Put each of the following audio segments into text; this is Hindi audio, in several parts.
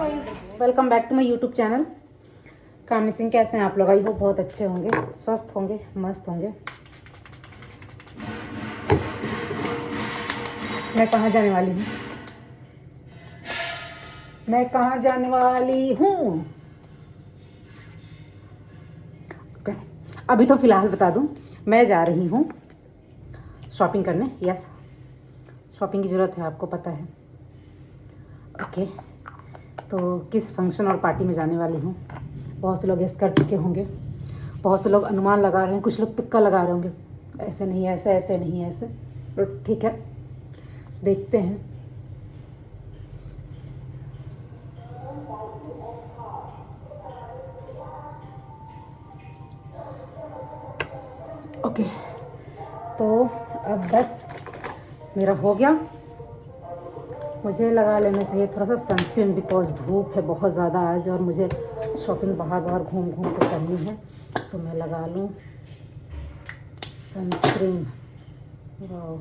Guys, welcome back to my YouTube channel. Kamini Singh, कैसे हैं आप लोग? आई होप बहुत अच्छे होंगे, स्वस्थ होंगे, मस्त होंगे। मैं कहाँ जाने वाली हूँ? ओके, अभी तो फ़िलहाल बता दूँ, मैं जा रही हूँ शॉपिंग करने। यस, शॉपिंग की ज़रूरत है, आपको पता है। ओके, तो किस फंक्शन और पार्टी में जाने वाली हूँ? बहुत से लोग गेस कर चुके होंगे, बहुत से लोग अनुमान लगा रहे हैं, कुछ लोग तुक्का लगा रहे होंगे, ऐसे नहीं ऐसे, ऐसे नहीं ऐसे। तो ठीक है, देखते हैं। ओके, तो अब बस मेरा हो गया। मुझे लगा लेना चाहिए थोड़ा सा सनस्क्रीन, बिकॉज धूप है बहुत ज़्यादा आज और मुझे शॉपिंग बाहर बाहर घूम घूम के करनी है, तो मैं लगा लूँ सनस्क्रीन। वाह,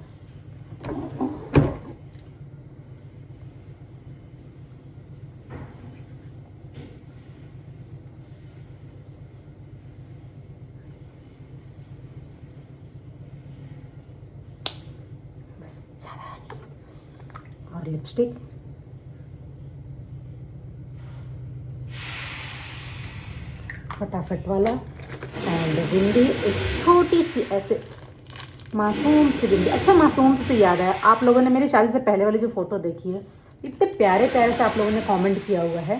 बस ज़्यादा नहीं। और लिपस्टिक, फटाफट वाला, एंड बिंदी, एक छोटी सी ऐसे मासूम सी बिंदी। अच्छा, मासूम से याद है, आप लोगों ने मेरी शादी से पहले वाली जो फ़ोटो देखी है, इतने प्यारे प्यारे से आप लोगों ने कमेंट किया हुआ है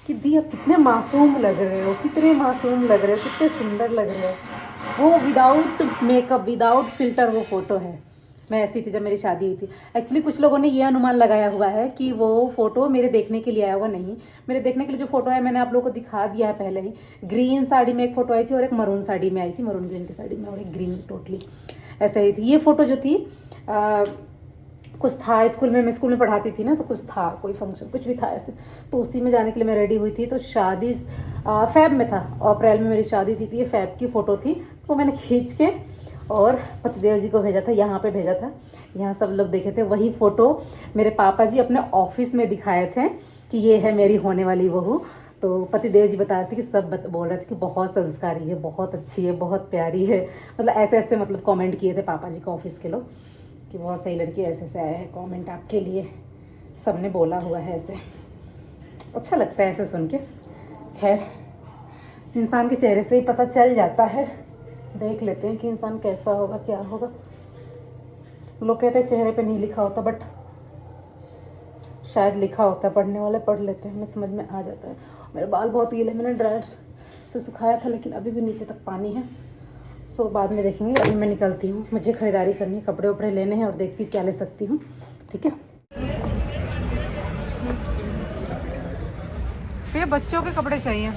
कि दी आप कितने मासूम लग रहे हो, कितने मासूम लग रहे हो, कितने सुंदर लग रहे हो। वो विदाउट मेकअप, विदाउट फिल्टर वो फ़ोटो है। मैं ऐसी थी जब मेरी शादी हुई थी। एक्चुअली कुछ लोगों ने ये अनुमान लगाया हुआ है कि वो फ़ोटो मेरे देखने के लिए आया हुआ, नहीं। मेरे देखने के लिए जो फ़ोटो है मैंने आप लोगों को दिखा दिया है पहले ही। ग्रीन साड़ी में एक फ़ोटो आई थी और एक मरून साड़ी में आई थी, मरून ग्रीन की साड़ी में, और एक ग्रीन टोटली ऐसे ही थी। ये फ़ोटो जो थी कुछ था स्कूल में, मैं स्कूल में पढ़ाती थी ना, तो कुछ था, कोई फंक्शन कुछ भी था ऐसे, तो उसी में जाने के लिए मैं रेडी हुई थी। तो शादी फ़ेब में था, अप्रैल में मेरी शादी थी, तो ये फ़ेब की फ़ोटो थी। तो मैंने खींच के और पतिदेव जी को भेजा था, यहाँ पे भेजा था, यहाँ सब लोग देखे थे। वही फ़ोटो मेरे पापा जी अपने ऑफिस में दिखाए थे कि ये है मेरी होने वाली बहू। तो पतिदेव जी बता रहे थे कि सब बोल रहे थे कि बहुत संस्कारी है, बहुत अच्छी है, बहुत प्यारी है, मतलब ऐसे ऐसे मतलब कमेंट किए थे पापा जी का ऑफिस के लोग कि बहुत सही लड़की, ऐसे ऐसे आया है कमेंट आपके लिए, सबने बोला हुआ है ऐसे। अच्छा लगता है ऐसे सुन के। खैर, इंसान के चेहरे से ही पता चल जाता है, देख लेते हैं कि इंसान कैसा होगा, क्या होगा। लोग कहते हैं चेहरे पे नहीं लिखा होता, बट शायद लिखा होता है, पढ़ने वाले पढ़ लेते हैं, हमें समझ में आ जाता है। मेरे बाल बहुत गीले, मैंने ड्रायर से सुखाया था, लेकिन अभी भी नीचे तक पानी है। सो बाद में देखेंगे। अभी मैं निकलती हूँ, मुझे खरीदारी करनी है, कपड़े उपड़े लेने हैं और देखती हूँ क्या ले सकती हूँ। ठीक है, ये बच्चों के कपड़े चाहिए।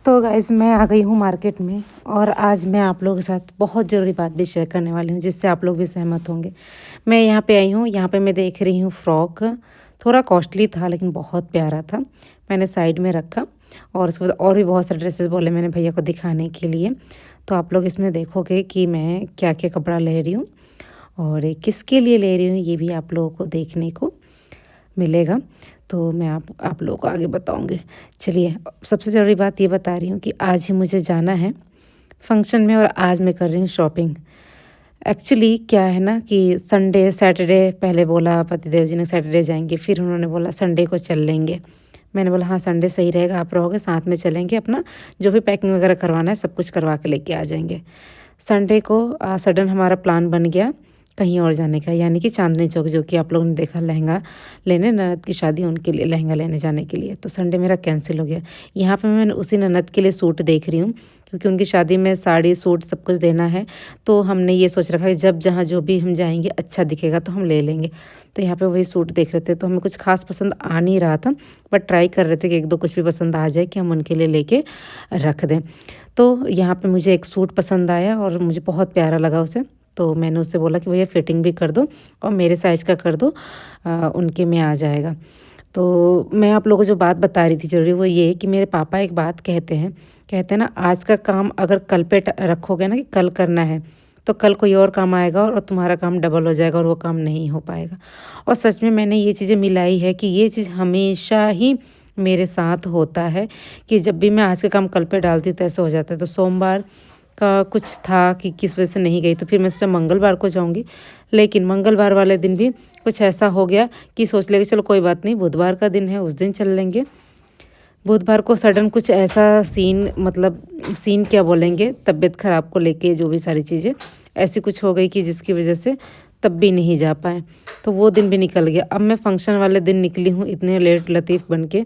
तो गाइज़, मैं आ गई हूँ मार्केट में और आज मैं आप लोगों के साथ बहुत ज़रूरी बात भी शेयर करने वाली हूँ, जिससे आप लोग भी सहमत होंगे। मैं यहाँ पे आई हूँ, यहाँ पे मैं देख रही हूँ फ्रॉक, थोड़ा कॉस्टली था लेकिन बहुत प्यारा था। मैंने साइड में रखा और उसके बाद और भी बहुत सारे ड्रेसेस बोले मैंने भैया को दिखाने के लिए। तो आप लोग इसमें देखोगे कि मैं क्या क्या कपड़ा ले रही हूँ और ये किसके लिए ले रही हूँ, ये भी आप लोगों को देखने को मिलेगा। तो मैं आप लोगों को आगे बताऊंगी। चलिए, सबसे ज़रूरी बात ये बता रही हूँ कि आज ही मुझे जाना है फंक्शन में और आज मैं कर रही हूँ शॉपिंग। एक्चुअली क्या है ना कि संडे सैटरडे पहले बोला पतिदेव जी ने सैटरडे जाएंगे, फिर उन्होंने बोला संडे को चल लेंगे। मैंने बोला हाँ संडे सही रहेगा, आप रहोगे साथ में चलेंगे, अपना जो भी पैकिंग वगैरह करवाना है सब कुछ करवा के लेके आ जाएंगे। संडे को सडन हमारा प्लान बन गया कहीं और जाने का, यानी कि चांदनी चौक, जो कि आप लोगों ने देखा लहंगा लेने, ननद की शादी उनके लिए लहंगा लेने जाने के लिए। तो संडे मेरा कैंसिल हो गया। यहाँ पे मैं उसी ननद के लिए सूट देख रही हूँ, क्योंकि उनकी शादी में साड़ी सूट सब कुछ देना है। तो हमने ये सोच रखा है कि जब जहाँ जो भी हम जाएंगे अच्छा दिखेगा तो हम ले लेंगे। तो यहाँ पे वही सूट देख रहे थे, तो हमें कुछ खास पसंद आ नहीं रहा था, बट ट्राई कर रहे थे कि एक दो कुछ भी पसंद आ जाए कि हम उनके लिए लेके रख दें। तो यहाँ पे मुझे एक सूट पसंद आया और मुझे बहुत प्यारा लगा उसे। तो मैंने उससे बोला कि भैया फिटिंग भी कर दो और मेरे साइज़ का कर दो, उनके में आ जाएगा। तो मैं आप लोगों को जो बात बता रही थी ज़रूरी वो ये है कि मेरे पापा एक बात कहते हैं ना, आज का काम अगर कल पे रखोगे ना कि कल करना है, तो कल कोई और काम आएगा और तुम्हारा काम डबल हो जाएगा और वो काम नहीं हो पाएगा। और सच में मैंने ये चीज़ें मिलाई है कि ये चीज़ हमेशा ही मेरे साथ होता है कि जब भी मैं आज का काम कल पे डालती हूँ तो ऐसा हो जाता है। तो सोमवार का कुछ था कि किस वजह से नहीं गई, तो फिर मैं सोचा मंगलवार को जाऊँगी, लेकिन मंगलवार वाले दिन भी कुछ ऐसा हो गया कि सोच लेंगे चलो कोई बात नहीं, बुधवार का दिन है उस दिन चल लेंगे। बुधवार को सडन कुछ ऐसा सीन, मतलब सीन क्या बोलेंगे, तबीयत ख़राब को लेके जो भी सारी चीज़ें ऐसी कुछ हो गई कि जिसकी वजह से तब भी नहीं जा पाए, तो वो दिन भी निकल गया। अब मैं फंक्शन वाले दिन निकली हूँ इतने लेट लतीफ़ बन के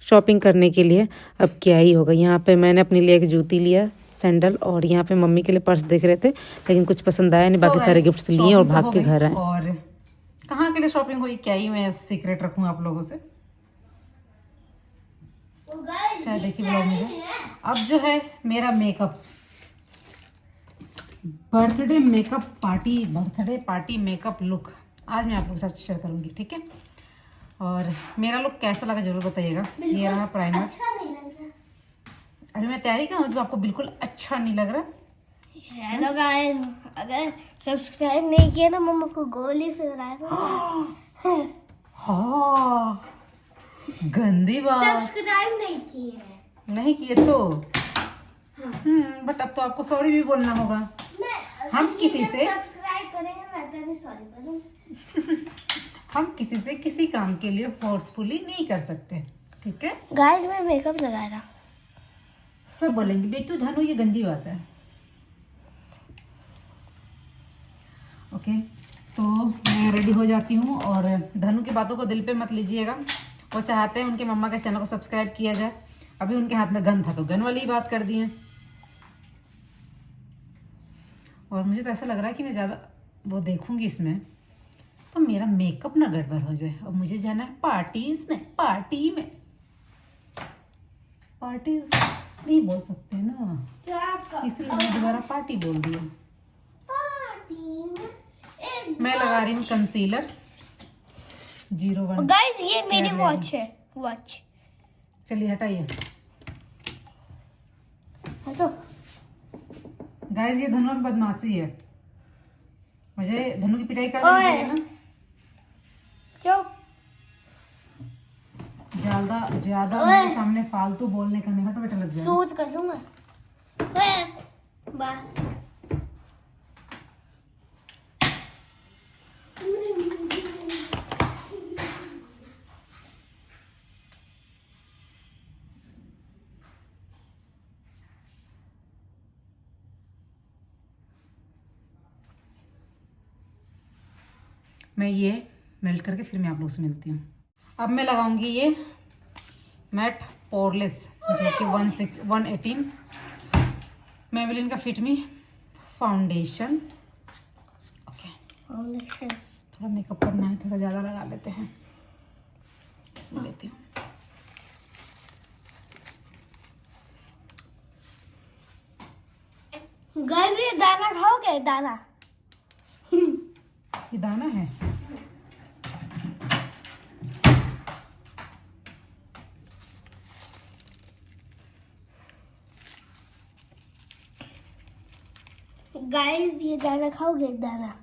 शॉपिंग करने के लिए। अब क्या ही होगा, यहाँ पे मैंने अपने लिए एक जूती लिया सैंडल, और यहाँ पे मम्मी के लिए पर्स देख रहे थे लेकिन कुछ पसंद आया नहीं, बाकी सारे गिफ्ट्स लिए और भाग के घर आए। और कहाँ के लिए शॉपिंग हुई क्या ही मैं सीक्रेट रखूँ आप लोगों से, शायद देखिए ब्लॉग में। अब जो है मेरा makeup, birthday party makeup look आज मैं आप लोगों के साथ शेयर करूंगी, ठीक है। और मेरा लुक कैसा लगा जरूर बताइएगा। ये रहा प्राइमर। अच्छा नहीं लग रहा। अभी मैं तैयारी करूँ जो आपको बिल्कुल अच्छा नहीं लग रहा। हेलो गाइस, अगर सब्सक्राइब नहीं किया ना मम्मा को गोली से हाँ, गंदी बात। सब्सक्राइब नहीं किए तो बट अब तो आपको सॉरी भी बोलना होगा। हम किसी से सब्सक्राइब करेंगे मैं सॉरी बोलूंगी। हम किसी से किसी काम के लिए फोर्सफुली नहीं कर सकते, ठीक है। गाइस मैं मेकअप लगा रहा, सब बोलेंगे बेटू धनु ये गंदी बात है। ओके, तो मैं रेडी हो जाती हूँ। और धनु की बातों को दिल पे मत लीजिएगा, वो चाहते हैं उनके मम्मा के चैनल को सब्सक्राइब किया जाए। अभी उनके हाथ में गन था तो गन वाली ही बात कर दिए। और मुझे तो ऐसा लग रहा है कि मैं ज़्यादा वो देखूंगी इसमें तो मेरा मेकअप ना गड़बड़ हो जाए। और मुझे जाना है पार्टीज नहीं बोल सकते ना, इसलिए मैंने दोबारा पार्टी बोल दिया। मैं लगा रही हूँ कंसीलर 01। गाइस ये मेरी वॉच है, वॉच। चलिए हटाइए। तो गाइस ये धनु की बदमाशी है, मुझे धनु की पिटाई करनी है ना। क्यों ज्यादा मेरे सामने फालतू बोलने का नहीं। हटो बेटा, लग जाए। सूट कर दूंगा। मैं ये मेल्ट करके फिर मैं आप लोग से मिलती हूँ। अब मैं लगाऊंगी ये मैट पोरलेस जो कि 118 मेबेलिन का फिट मी फाउंडेशन। ओके, थोड़ा मेकअप करना है, थोड़ा ज़्यादा लगा लेते हैं, इसमें लेती हूँ। गाइस ये दाना खाओगे? दाना ये दाना है। गाइस ये दाना खाओगे? दाना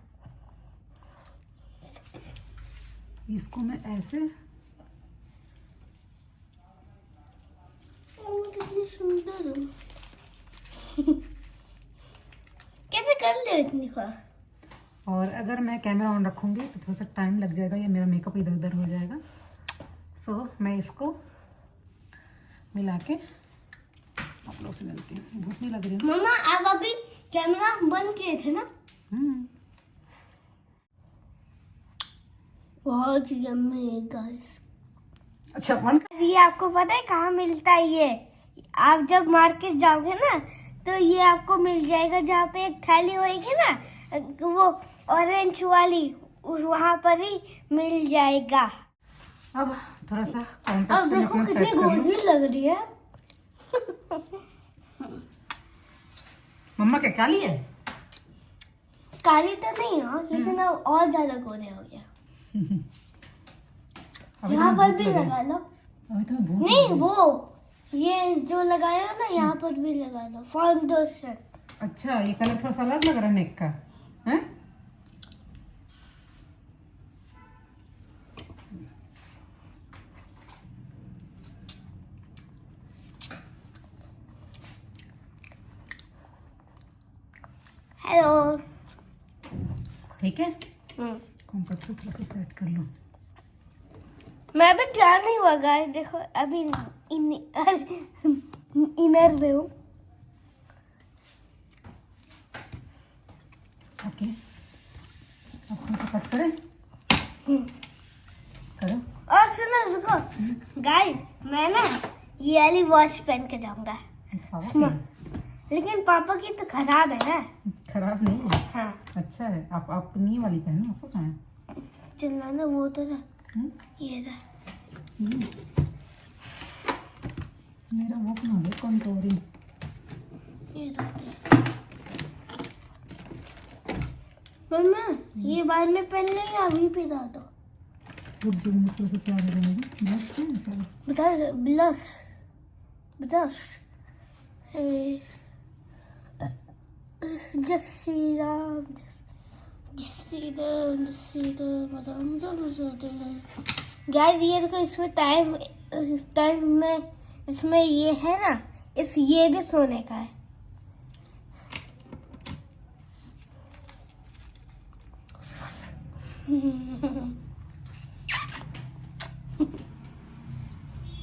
इसको मैं ऐसे कितनी सुंदर हूँ। कैसे कर ले इतनी बार? और अगर मैं कैमरा ऑन रखूंगी तो थोड़ा सा टाइम लग जाएगा या मेरा मेकअप इधर उधर हो जाएगा। सो मैं इसको मिला के आप लोग से मिलती हूँ। भूख नहीं लग रही है मम्मा? आप अभी कैमरा बंद किए थे ना? बहुत यम्मी है गाइस। अच्छा वन। ये आपको पता है कहाँ मिलता है? ये आप जब मार्केट जाओगे ना तो ये आपको मिल जाएगा, जहाँ पे एक थैली होगी ना वो ऑरेंज वाली, वहाँ पर ही मिल जाएगा। अब थोड़ा सा अब देखो कितनी गोली लग रही है। मम्मा क्या काली है? काली तो नहीं है लेकिन अब और ज्यादा गोरे हो गया। यहाँ पर भी लगा लो। अभी तो नहीं वो ये जो लगाया ना यहाँ पर भी लगा लो फाउंडेशन। अच्छा, ये कलर थोड़ा सा अलग लग रहा है नेक का, हैं? हेलो। ठीक है, कॉम्पैक्ट से थोड़ा सा सेट कर लो। मैं भी तैयार नहीं हुआ गाइस, देखो अभी इनर में हूँ। ओके, अब थोड़ा सा कट करें, करो। और सुनो रुको गाइस, मैं ना ये वाली वॉच पहन के जाऊंगा, लेकिन पापा की तो खराब है ना। खराब नहीं है, हाँ अच्छा है। आप अपनी वाली पहनो, आपको कहाँ है? चिल्लाना वो तो था, ये था। मेरा वो बना दो कंट्रोलिंग। ये था मम्मा, ये बाद में पहन लेंगे, अभी पे था तो रुक जाओ, मुझे थोड़ा सा प्यार लगेगा। ब्लश है सारा, बता ब्लश ब्लश। जय श्री राम, जय श्री राम, जय श्री राम, राम राम राम। गाइस ये देखो, इसमें टाइम में इसमें ये है ना, ये भी सोने का है।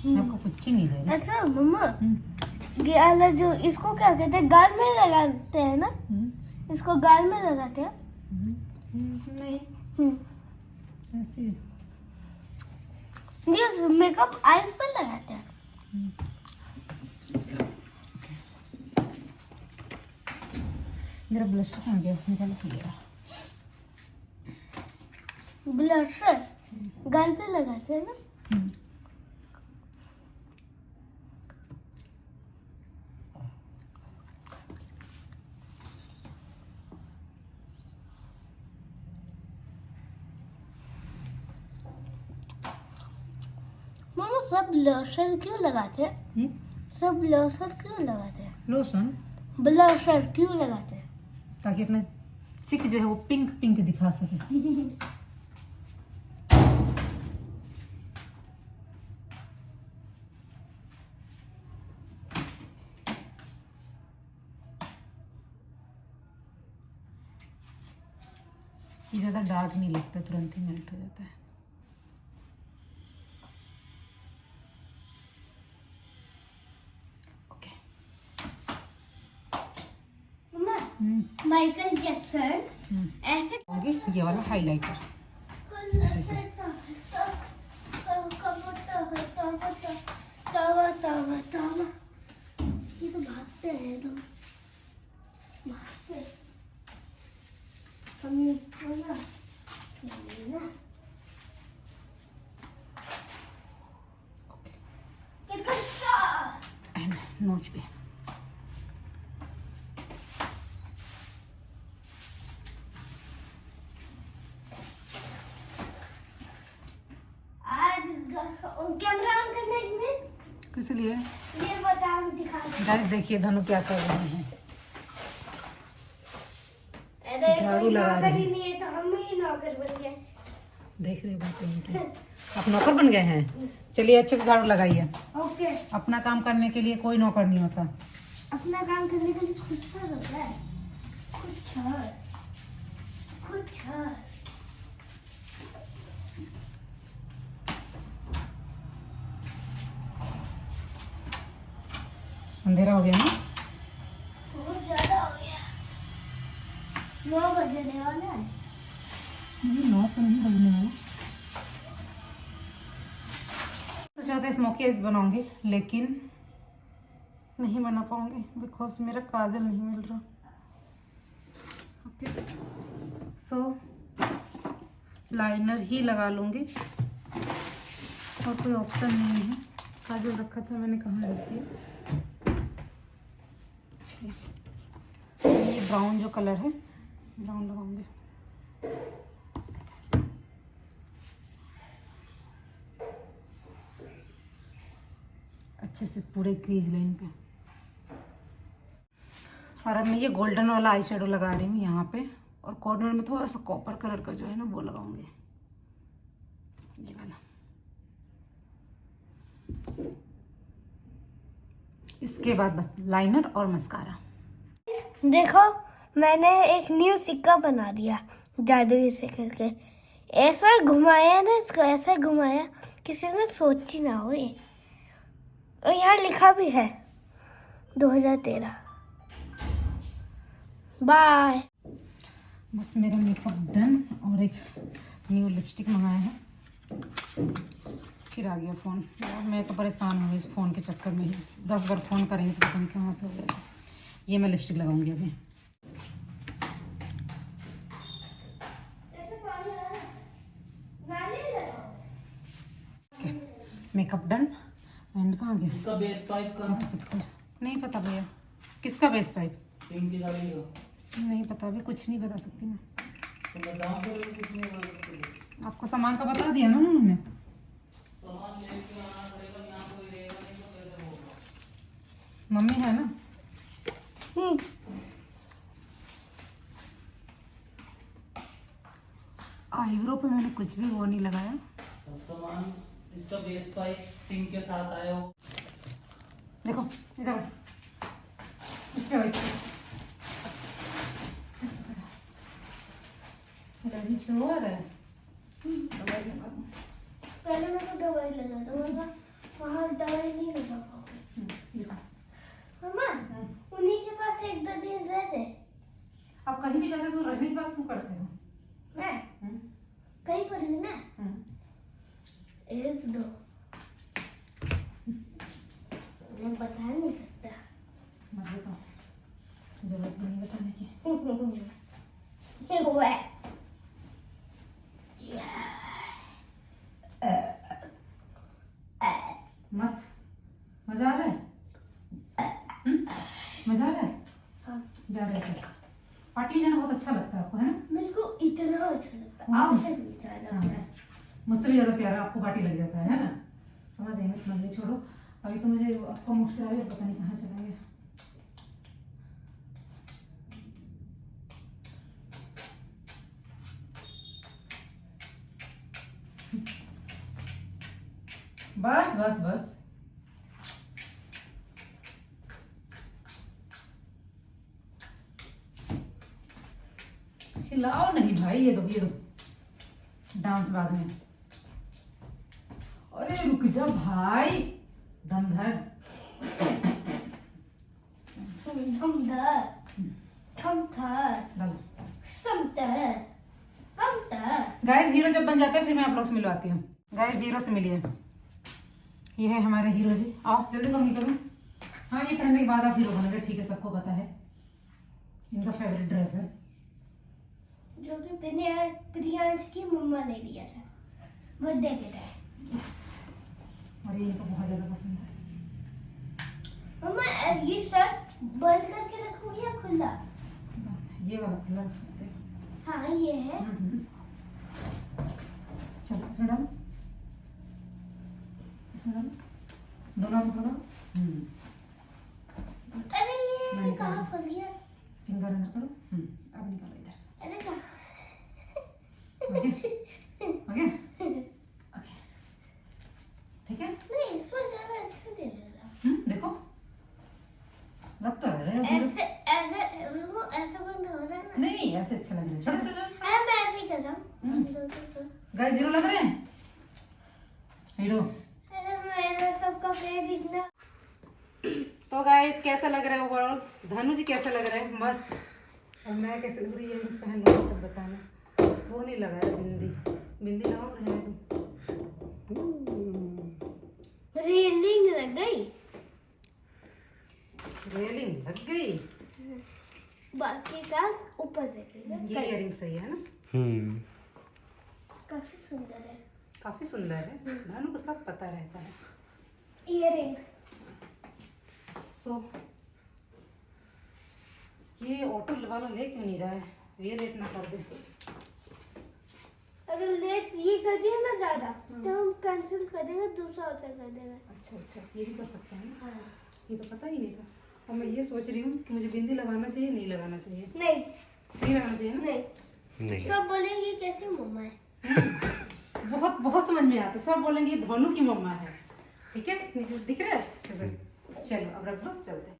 आपको कुछ नहीं दे रहा। अच्छा मम्मा, ये वाला जो इसको क्या कहते हैं, गाल में लगाते हैं ना, इसको गाल में लगाते हैं। नहीं, ऐसे ये मेकअप आईज पर लगाते हैं। मेरा ब्लश कहाँ गया, निकाल के लिया। ब्लशर गाल पे लगाते हैं ना। मामा सब ब्लशर क्यों लगाते हैं? सब ब्लशर क्यों लगाते हैं? लोशन, ब्लशर क्यों लगाते हैं? ताकि अपना चिक जो है वो पिंक पिंक दिखा सके। ये ज़्यादा डार्क नहीं लगता, तुरंत ही मेल्ट हो जाता है। ओके, माइकल जैक्सन ऐसे होगी ये वाला हाइलाइटर, ऐसे से। ये तो भागते हैं, तो भागते हम ना एंड नोच पे कैमरा ऑन करने में किस लिए? ये बताओ, दिखा दो। गाइस देखिए धनु क्या कर रहे हैं, अरे झाड़ू लगा रहे हैं। नहीं है तो हम ही नौकर बन गए। देख रहे बात इनकी, आप नौकर बन गए हैं। चलिए अच्छे से झाड़ू लगाइए। ओके, अपना काम करने के लिए कोई नौकर नहीं होता। अपना काम करने के लिए खुद पर होता है, खुद छर। अंधेरा हो गया ना, बहुत ज्यादा हो गया, 9 बजने वाला है। नहीं 9 तो नहीं बजने वाला। तो चाहते स्मोकी आइज बनाऊंगी, लेकिन नहीं बना पाऊंगी बिकॉज मेरा काजल नहीं मिल रहा। ओके, सो लाइनर ही लगा लूंगी और कोई ऑप्शन नहीं है। काजल रखा था मैंने, कहाँ रख दिया। ये ब्राउन जो कलर है, ब्राउन लगाऊंगी। अच्छे से पूरे क्रीज लाइन पे। और अब मैं ये गोल्डन वाला आई शेडो लगा रही हूँ यहाँ पे, और कॉर्नर में थोड़ा सा कॉपर कलर का जो है ना वो लगाऊंगी, ये वाला। इसके बाद बस लाइनर और मस्कारा। देखो मैंने एक न्यू सिक्का बना दिया जादुई से करके। ऐसा घुमाया ना इसको, ऐसा घुमाया किसी ने सोची ना हो ये। और यहाँ लिखा भी है 2013। बाय। बस मेरा मेकअप डन, और एक न्यू लिपस्टिक मंगाया है, फिर आ गया फ़ोन। यार मैं तो परेशान हूँ इस फ़ोन के चक्कर में ही, 10 बार फ़ोन करेंगे तो पता नहीं कहाँ से हो गया। ये मैं लिपस्टिक लगाऊंगी अभी। Makeup done. एंड कहाँ गया इसका बेस पाइप का फिक्सर? नहीं पता भैया। किसका बेस पाइप? पिंक की गाड़ी का नहीं पता, अभी कुछ नहीं बता सकती मैं। तो बताओ फिर कुछ नहीं बोल सकते। आपको सामान का बता दिया ना उन्होंने। सामान लेके आना पड़ेगा, यहाँ कोई रहेगा नहीं तो कैसे होगा। मम्मी है ना। आईब्रो पे मैंने कुछ भी वो नहीं लगाया। सब सामान इसका बेस पाइप सिंक के साथ आया हो। देखो इधर इसके वैसे अजीब से हो रहा है। दवाई लगा दूं। पहले मैं तो दवाई लगा दूँ, वरना वहाँ दवाई नहीं लगा पाऊंगी। देखो मम्मा उन्हीं के पास 1-2 दिन रह जाए। आप कहीं भी जाते तो रहने की बात क्यों करते हो? मैं हम्म, कहीं पर हूँ ना, हम्म। 1-2 मैं बता नहीं सकता। मत बताओ, जरूरत भी नहीं बताने की। हुआ है। मस्त मजा आ रहा है। मजा आ रहा है। हाँ, जा रहे हैं पार्टी में जाना बहुत अच्छा लगता है आपको, है ना? मेरे को इतना अच्छा लगता है, आपसे भी ज्यादा लगता है। मुझसे भी ज्यादा प्यारा आपको पार्टी लग जाता है ना? समझ गई मैं, समझ गई। छोड़ो अभी तो मुझे आपका मुस्कुराया पता नहीं कहाँ चला गया। बस बस बस। हिलाओ नहीं भाई, ये दो ये दो, डांस बाद में। अरे रुक जा भाई, दम धर। धमधर, थमथर, डालो। समतर, कमतर। गाइस हीरो जब बन जाते हैं फिर मैं आप लोग से मिलवाती हूँ। गाइस हीरो से मिलिए, ये है हमारे हीरो जी। आओ जल्दी कम करो। हाँ ये पहनने के बाद आप हीरो बनेंगे, ठीक है, सबको पता है। इनका फेवरेट ड्रेस है, जो कि प्रियांश की मम्मा ने लिया था बर्थडे के टाइम। और ये इनको बहुत ज्यादा पसंद है। मम्मा ये शर्ट बंद करके रखूंगी या खुला? ये वाला खुला रख सकते हैं। हाँ ये है। चलो इसमें डालो, इसमें डालो, दोनों में खोलो। अरे ये नहीं, कहाँ नहीं। फंस गया? फिंगर अंदर करो। अब निकालो इधर से। अरे कहाँ? ओके ओके ओके, ठीक है। नहीं इसमें ज्यादा अच्छा नहीं लग रहा। देखो लग तो है ऐसे ऐसे उसको ऐसा बंद हो रहा है ना। नहीं ऐसे अच्छा लग रहा है। छोड़ो छोड़ो अरे मैं ऐसे ही कर रहा हूँ। गाइस हीरो लग रहे हैं, हीरो। अरे मेरा सबका फेवरेट इतना। तो गाइस कैसा लग रहा है ओवरऑल? धनु जी कैसा लग रहा है? मस्त। और मैं कैसे लग रही है? इयररिंग्स पहन लो तब बताना। वो नहीं लगाया बिंदी, बिंदी लगाओ रहने दो। रेलिंग लग गई। रेलिंग लग गई। बाकी का ऊपर देखेगा। ये इयररिंग सही है ना? काफी सुंदर है काफी सुंदर है। धनु को सब पता रहता है। इयररिंग। सो ये ऑटो वाला ले क्यों नहीं रहा है? ये लेट ना कर दे। अगर लेट ये कर दिया ना ज्यादा तो हम कैंसिल कर देंगे, दूसरा ऑर्डर कर देंगे। अच्छा अच्छा, ये भी कर सकते हैं ना? हाँ। ये तो पता ही नहीं था। अब मैं ये सोच रही हूँ कि मुझे बिंदी लगाना चाहिए नहीं लगाना चाहिए। नहीं नहीं लगाना चाहिए ना। नहीं सब बोलेंगे कैसे मम्मा है। बहुत बहुत समझ में आता, सब बोलेंगे धनु की मम्मा है। ठीक है, नीचे दिख रहा है। चलो अब रख दो, चलते हैं।